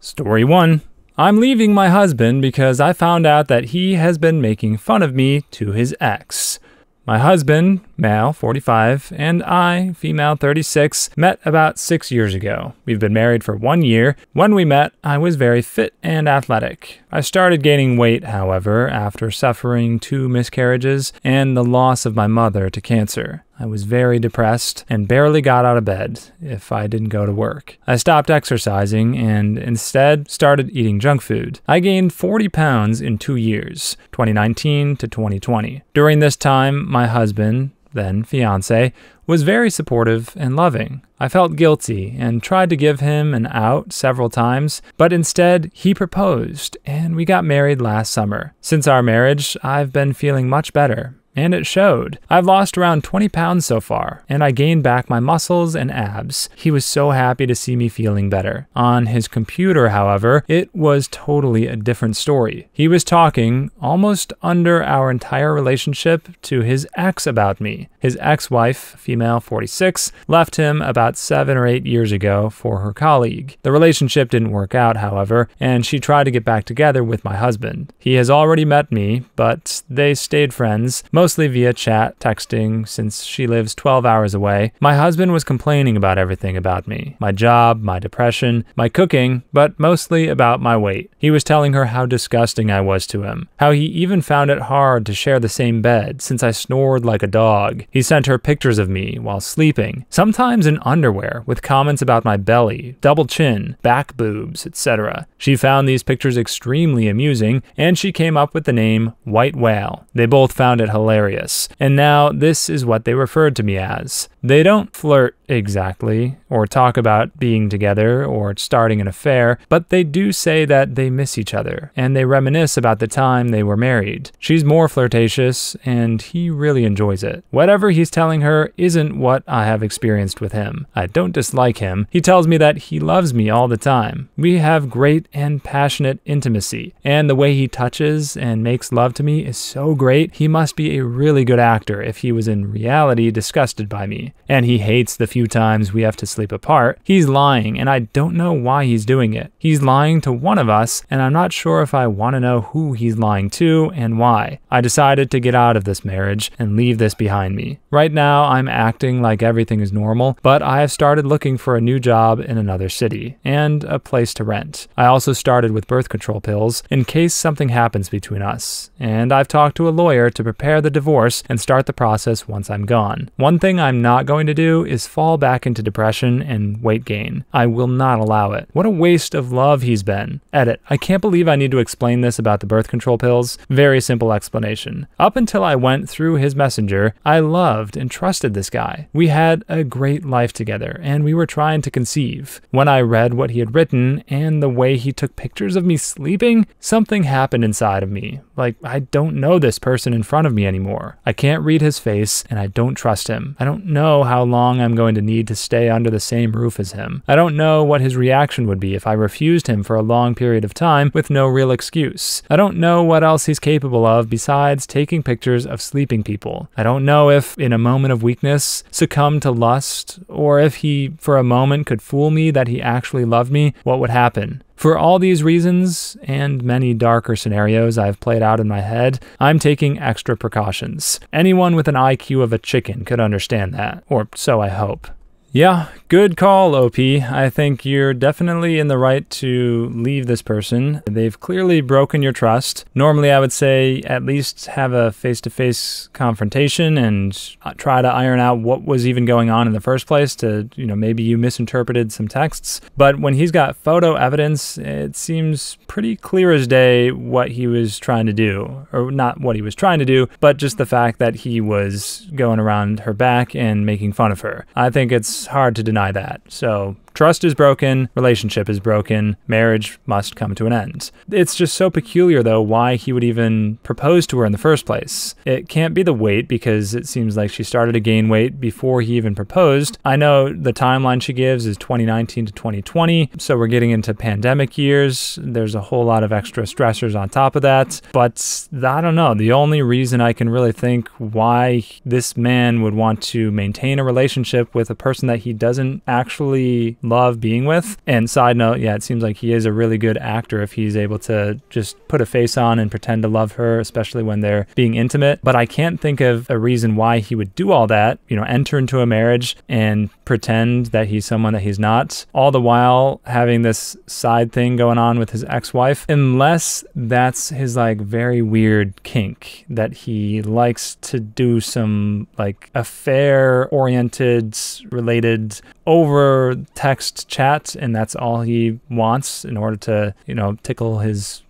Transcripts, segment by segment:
Story 1. I'm leaving my husband because I found out that he has been making fun of me to his ex. My husband, male, 45, and I, female, 36, met about 6 years ago. We've been married for 1 year. When we met, I was very fit and athletic. I started gaining weight, however, after suffering 2 miscarriages and the loss of my mother to cancer. I was very depressed and barely got out of bed if I didn't go to work. I stopped exercising and instead started eating junk food. I gained 40 pounds in 2 years, 2019 to 2020. During this time, my husband, then fiance, was very supportive and loving. I felt guilty and tried to give him an out several times, but instead he proposed and we got married last summer. Since our marriage, I've been feeling much better. And it showed. I've lost around 20 pounds so far, and I gained back my muscles and abs. He was so happy to see me feeling better. On his computer, however, it was totally a different story. He was talking, almost under our entire relationship, to his ex about me. His ex-wife, female 46, left him about 7 or 8 years ago for her colleague. The relationship didn't work out, however, and she tried to get back together with my husband. He has already met me, but they stayed friends, mostly via chat, texting, since she lives 12 hours away. My husband was complaining about everything about me. My job, my depression, my cooking, but mostly about my weight. He was telling her how disgusting I was to him, how he even found it hard to share the same bed since I snored like a dog. He sent her pictures of me while sleeping, sometimes in underwear, with comments about my belly, double chin, back boobs, etc. She found these pictures extremely amusing, and she came up with the name White Whale. They both found it hilarious, and now this is what they referred to me as. They don't flirt exactly, or talk about being together or starting an affair, but they do say that they miss each other, and they reminisce about the time they were married. She's more flirtatious, and he really enjoys it. Whatever he's telling her isn't what I have experienced with him. I don't dislike him. He tells me that he loves me all the time. We have great and passionate intimacy, and the way he touches and makes love to me is so great. He must be a really good actor if he was in reality disgusted by me. And he hates the few times we have to sleep apart. He's lying, and I don't know why he's doing it. He's lying to one of us, and I'm not sure if I want to know who he's lying to and why. I decided to get out of this marriage and leave this behind me. Right now, I'm acting like everything is normal, but I have started looking for a new job in another city and a place to rent. I also started with birth control pills in case something happens between us, and I've talked to a lawyer to prepare the divorce and start the process once I'm gone. One thing I'm not going to do is fall back into depression and weight gain. I will not allow it. What a waste of love he's been. Edit. I can't believe I need to explain this about the birth control pills. Very simple explanation. Up until I went through his messenger, I loved and trusted this guy. We had a great life together, and we were trying to conceive. When I read what he had written and the way he took pictures of me sleeping, something happened inside of me. Like, I don't know this person in front of me anymore. I can't read his face, and I don't trust him. I don't know how long I'm going to need to stay under the same roof as him. I don't know what his reaction would be if I refused him for a long period of time with no real excuse. I don't know what else he's capable of besides taking pictures of sleeping people. I don't know if, in a moment of weakness, succumbed to lust, or if he, for a moment, could fool me that he actually loved me, what would happen? For all these reasons, and many darker scenarios I've played out in my head, I'm taking extra precautions. Anyone with an IQ of a chicken could understand that, or so I hope. Yeah, good call, OP. I think you're definitely in the right to leave this person. They've clearly broken your trust. Normally, I would say at least have a face-to-face confrontation and try to iron out what was even going on in the first place to, maybe you misinterpreted some texts. But when he's got photo evidence, it seems pretty clear as day what he was trying to do. Or not what he was trying to do, but just the fact that he was going around her back and making fun of her. I think it's hard to deny that. So trust is broken, relationship is broken, marriage must come to an end. It's just so peculiar, though, why he would even propose to her in the first place. It can't be the weight, because it seems like she started to gain weight before he even proposed. I know the timeline she gives is 2019 to 2020, so we're getting into pandemic years. There's a whole lot of extra stressors on top of that, but I don't know. The only reason I can really think why this man would want to maintain a relationship with a person that he doesn't actually love being with. And side note, yeah, it seems like he is a really good actor if he's able to just put a face on and pretend to love her, especially when they're being intimate. But I can't think of a reason why he would do all that, enter into a marriage and pretend that he's someone that he's not, all the while having this side thing going on with his ex-wife, unless that's his like very weird kink that he likes to do some like affair-oriented related over text chat, and that's all he wants in order to, tickle his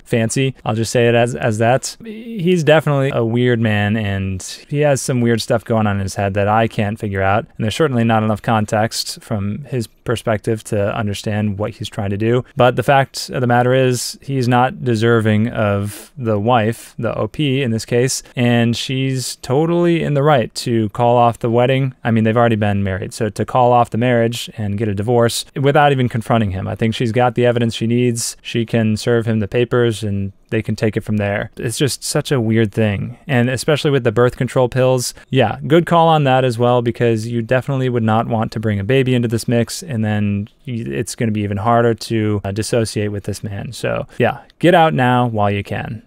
fancy. I'll just say it as that. He's definitely a weird man, and he has some weird stuff going on in his head that I can't figure out. And there's certainly not enough context from his perspective to understand what he's trying to do. But the fact of the matter is, he's not deserving of the wife, the OP in this case, and she's totally in the right to call off the wedding. I mean, they've already been married, so to call off the marriage and get a divorce without even confronting him. I think she's got the evidence she needs. She can serve him the papers and they can take it from there. It's just such a weird thing. And especially with the birth control pills, yeah, good call on that as well, because you definitely would not want to bring a baby into this mix, and then it's going to be even harder to dissociate with this man. So yeah, get out now while you can.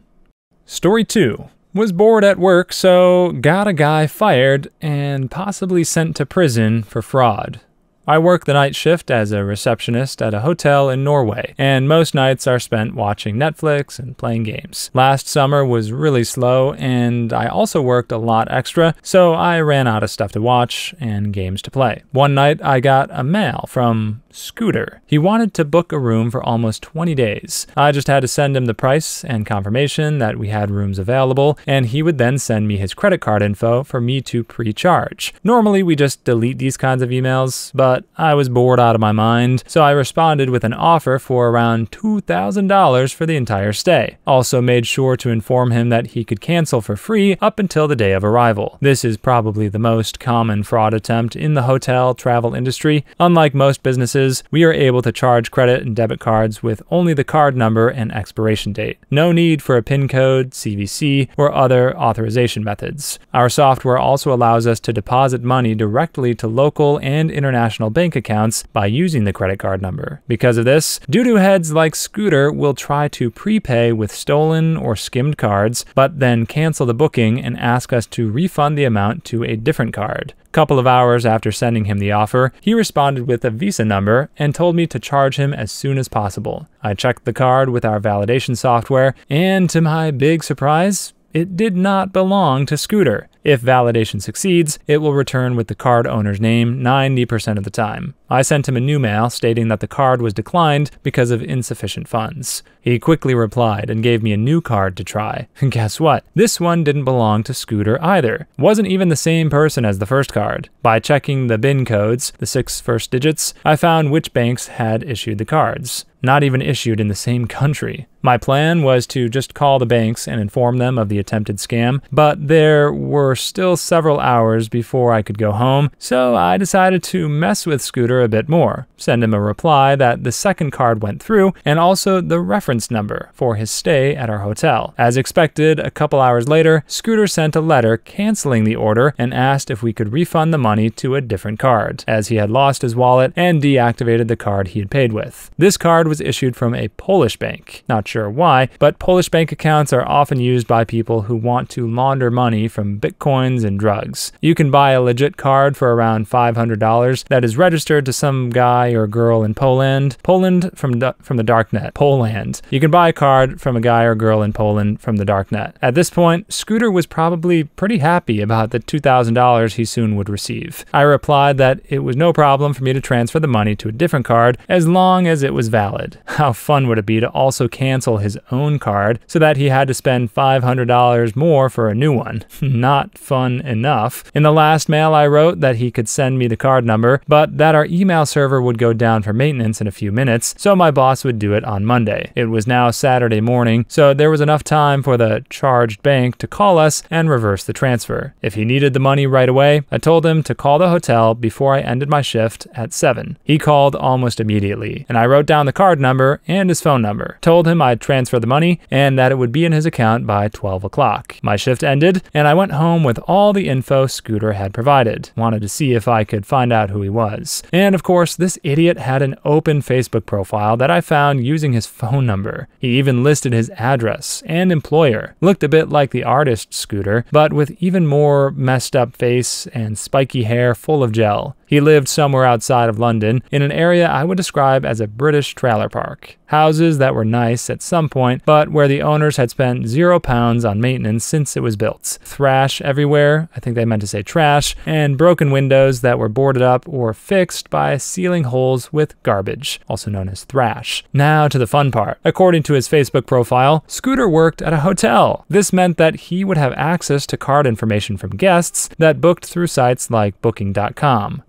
Story 2. Was bored at work, so got a guy fired and possibly sent to prison for fraud. I work the night shift as a receptionist at a hotel in Norway, and most nights are spent watching Netflix and playing games. Last summer was really slow, and I also worked a lot extra, so I ran out of stuff to watch and games to play. One night, I got a mail from Scooter. He wanted to book a room for almost 20 days. I just had to send him the price and confirmation that we had rooms available, and he would then send me his credit card info for me to pre-charge. Normally, we just delete these kinds of emails, but I was bored out of my mind, so I responded with an offer for around $2,000 for the entire stay. Also made sure to inform him that he could cancel for free up until the day of arrival. This is probably the most common fraud attempt in the hotel travel industry. Unlike most businesses, we are able to charge credit and debit cards with only the card number and expiration date. No need for a PIN code, CVC, or other authorization methods. Our software also allows us to deposit money directly to local and international bank accounts by using the credit card number. Because of this, doo-doo heads like Scooter will try to prepay with stolen or skimmed cards, but then cancel the booking and ask us to refund the amount to a different card. Couple of hours after sending him the offer, he responded with a Visa number and told me to charge him as soon as possible. I checked the card with our validation software, and to my big surprise, it did not belong to Scooter. If validation succeeds, it will return with the card owner's name 90% of the time. I sent him a new mail stating that the card was declined because of insufficient funds. He quickly replied and gave me a new card to try. And guess what? This one didn't belong to Scooter either. Wasn't even the same person as the first card. By checking the BIN codes, the 6 first digits, I found which banks had issued the cards. Not even issued in the same country. My plan was to just call the banks and inform them of the attempted scam, but there were still several hours before I could go home, so I decided to mess with Scooter a bit more. Send him a reply that the second card went through, and also the reference number for his stay at our hotel. As expected, a couple hours later, Scooter sent a letter canceling the order and asked if we could refund the money to a different card, as he had lost his wallet and deactivated the card he had paid with. This card was issued from a Polish bank. Not sure why, but Polish bank accounts are often used by people who want to launder money from bitcoins and drugs. You can buy a legit card for around $500 that is registered to some guy or girl in Poland from the darknet. Poland. You can buy a card from a guy or girl in Poland from the darknet. At this point, Scooter was probably pretty happy about the $2,000 he soon would receive. I replied that it was no problem for me to transfer the money to a different card as long as it was valid. How fun would it be to also cancel his own card so that he had to spend $500 more for a new one? Not fun enough. In the last mail, I wrote that he could send me the card number, but that our email server would go down for maintenance in a few minutes, so my boss would do it on Monday. It was now Saturday morning, so there was enough time for the charged bank to call us and reverse the transfer. If he needed the money right away, I told him to call the hotel before I ended my shift at 7. He called almost immediately, and I wrote down the card number and his phone number. Told him I'd transfer the money and that it would be in his account by 12 o'clock. My shift ended, and I went home with all the info Scooter had provided. Wanted to see if I could find out who he was. And of course, this idiot had an open Facebook profile that I found using his phone number. He even listed his address and employer. Looked a bit like the artist Scooter, but with even more messed up face and spiky hair full of gel. He lived somewhere outside of London, in an area I would describe as a British trailer park. Houses that were nice at some point, but where the owners had spent £0 on maintenance since it was built. Thrash everywhere, I think they meant to say trash, and broken windows that were boarded up or fixed by sealing holes with garbage, also known as thrash. Now to the fun part. According to his Facebook profile, Scooter worked at a hotel. This meant that he would have access to card information from guests that booked through sites like Booking.com.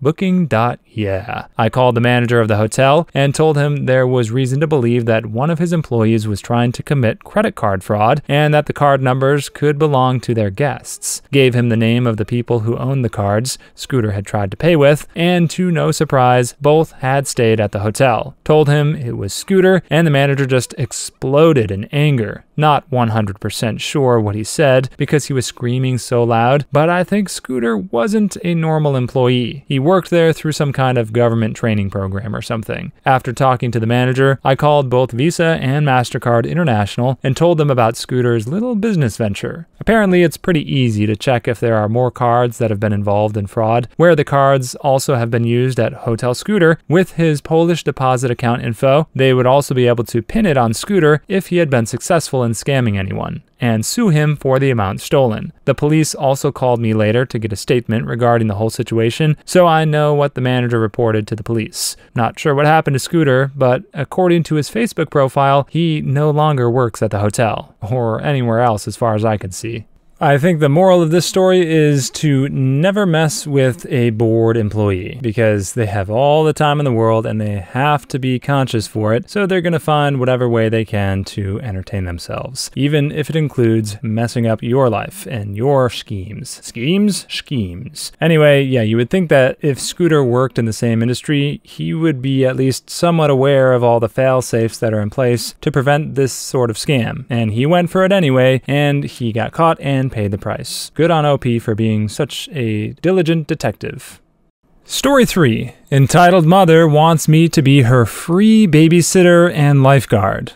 Yeah. I called the manager of the hotel and told him there was reason to believe that one of his employees was trying to commit credit card fraud and that the card numbers could belong to their guests. Gave him the name of the people who owned the cards Scooter had tried to pay with, and to no surprise, both had stayed at the hotel. Told him it was Scooter, and the manager just exploded in anger. Not 100% sure what he said because he was screaming so loud, but I think Scooter wasn't a normal employee. He worked there through some kind of government training program or something. After talking to the manager, I called both Visa and MasterCard International and told them about Scooter's little business venture. Apparently, it's pretty easy to check if there are more cards that have been involved in fraud, where the cards also have been used at Hotel Scooter. With his Polish deposit account info, they would also be able to pin it on Scooter if he had been successful in scamming anyone, and sue him for the amount stolen. The police also called me later to get a statement regarding the whole situation, so I know what the manager reported to the police. Not sure what happened to Scooter, but according to his Facebook profile, he no longer works at the hotel, or anywhere else as far as I could see. I think the moral of this story is to never mess with a bored employee because they have all the time in the world and they have to be conscious for it, so they're going to find whatever way they can to entertain themselves, even if it includes messing up your life and your schemes. Schemes. Anyway, yeah, you would think that if Scooter worked in the same industry, he would be at least somewhat aware of all the fail-safes that are in place to prevent this sort of scam, and he went for it anyway, and he got caught and paid the price. Good on OP for being such a diligent detective. Story 3. Entitled Mother wants me to be her free babysitter and lifeguard.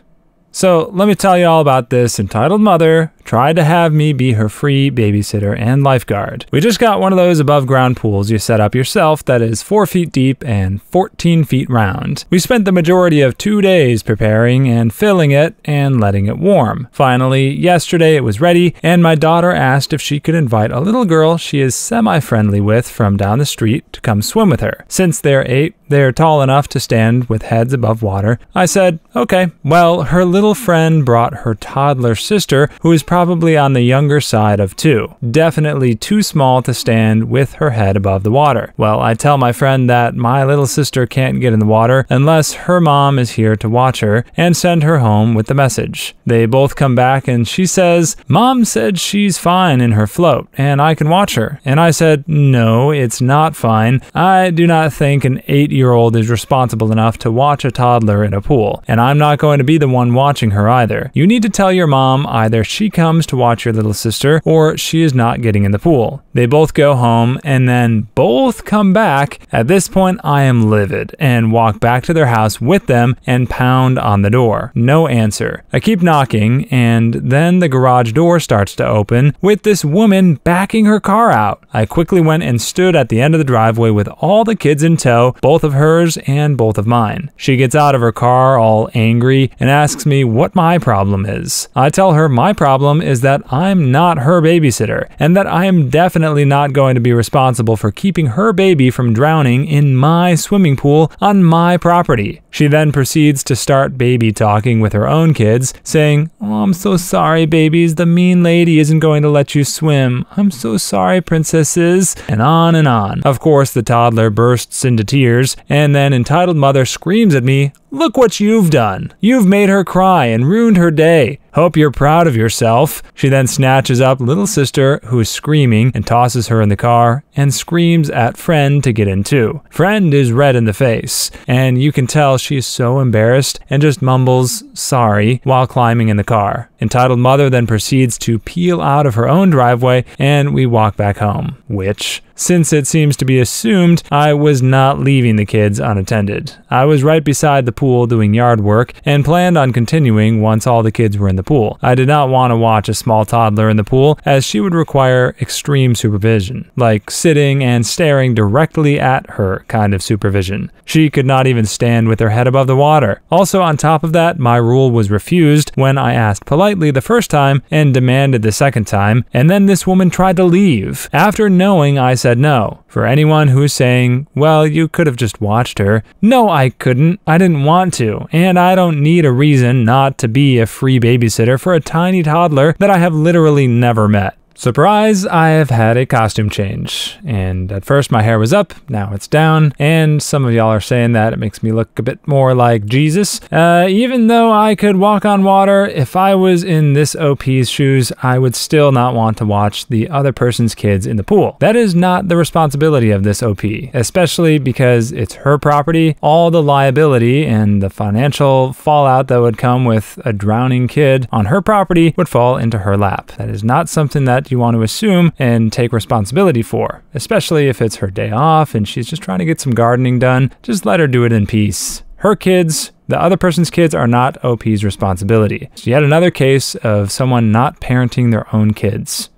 So let me tell you all about this. Entitled mother tried to have me be her free babysitter and lifeguard. We just got one of those above ground pools you set up yourself that is 4 feet deep and 14 feet round. We spent the majority of 2 days preparing and filling it and letting it warm. Finally, yesterday it was ready, and my daughter asked if she could invite a little girl she is semi-friendly with from down the street to come swim with her. Since they're 8, they're tall enough to stand with heads above water. I said, okay. Well, her little friend brought her toddler sister, who is probably on the younger side of 2. Definitely too small to stand with her head above the water. Well, I tell my friend that my little sister can't get in the water unless her mom is here to watch her, and send her home with the message. They both come back and she says, Mom said she's fine in her float and I can watch her. And I said, no, it's not fine. I do not think an 8-year-old is responsible enough to watch a toddler in a pool, and I'm not going to be the one watching her either. You need to tell your mom either she comes to watch your little sister or she is not getting in the pool. They both go home and then both come back. At this point, I am livid and walk back to their house with them and pound on the door. No answer. I keep knocking, and then the garage door starts to open with this woman backing her car out. I quickly went and stood at the end of the driveway with all the kids in tow, both of hers and both of mine. She gets out of her car all angry and asks me what my problem is. I tell her my problem is that I'm not her babysitter, and that I am definitely not going to be responsible for keeping her baby from drowning in my swimming pool on my property. She then proceeds to start baby talking with her own kids, saying, oh, I'm so sorry, babies. The mean lady isn't going to let you swim. I'm so sorry, princesses. And on and on. Of course, the toddler bursts into tears, and then entitled mother screams at me, look what you've done. You've made her cry and ruined her day. Hope you're proud of yourself. She then snatches up little sister, who is screaming, and tosses her in the car and screams at friend to get in too. Friend is red in the face, and you can tell she's so embarrassed and just mumbles sorry while climbing in the car. Entitled mother then proceeds to peel out of her own driveway, and we walk back home, which, since it seems to be assumed I was not leaving the kids unattended. I was right beside the pool doing yard work and planned on continuing once all the kids were in the pool. I did not want to watch a small toddler in the pool, as she would require extreme supervision, like sitting and staring directly at her kind of supervision. She could not even stand with her head above the water. Also, on top of that, my rule was refused when I asked politely the first time and demanded the second time, and then this woman tried to leave. After knowing I said no. For anyone who's saying, well, you could have just watched her. No, I couldn't. I didn't want to. And I don't need a reason not to be a free babysitter for a tiny toddler that I have literally never met. Surprise, I have had a costume change. And at first my hair was up, now it's down, and some of y'all are saying that it makes me look a bit more like Jesus. Even though I could walk on water, if I was in this OP's shoes, I would still not want to watch the other person's kids in the pool. That is not the responsibility of this OP, especially because it's her property. All the liability and the financial fallout that would come with a drowning kid on her property would fall into her lap. That is not something that you want to assume and take responsibility for, especially if it's her day off and she's just trying to get some gardening done. Just let her do it in peace. Her kids, the other person's kids, are not OP's responsibility. It's yet another case of someone not parenting their own kids.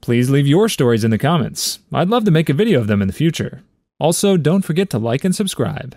Please leave your stories in the comments. I'd love to make a video of them in the future. Also, don't forget to like and subscribe.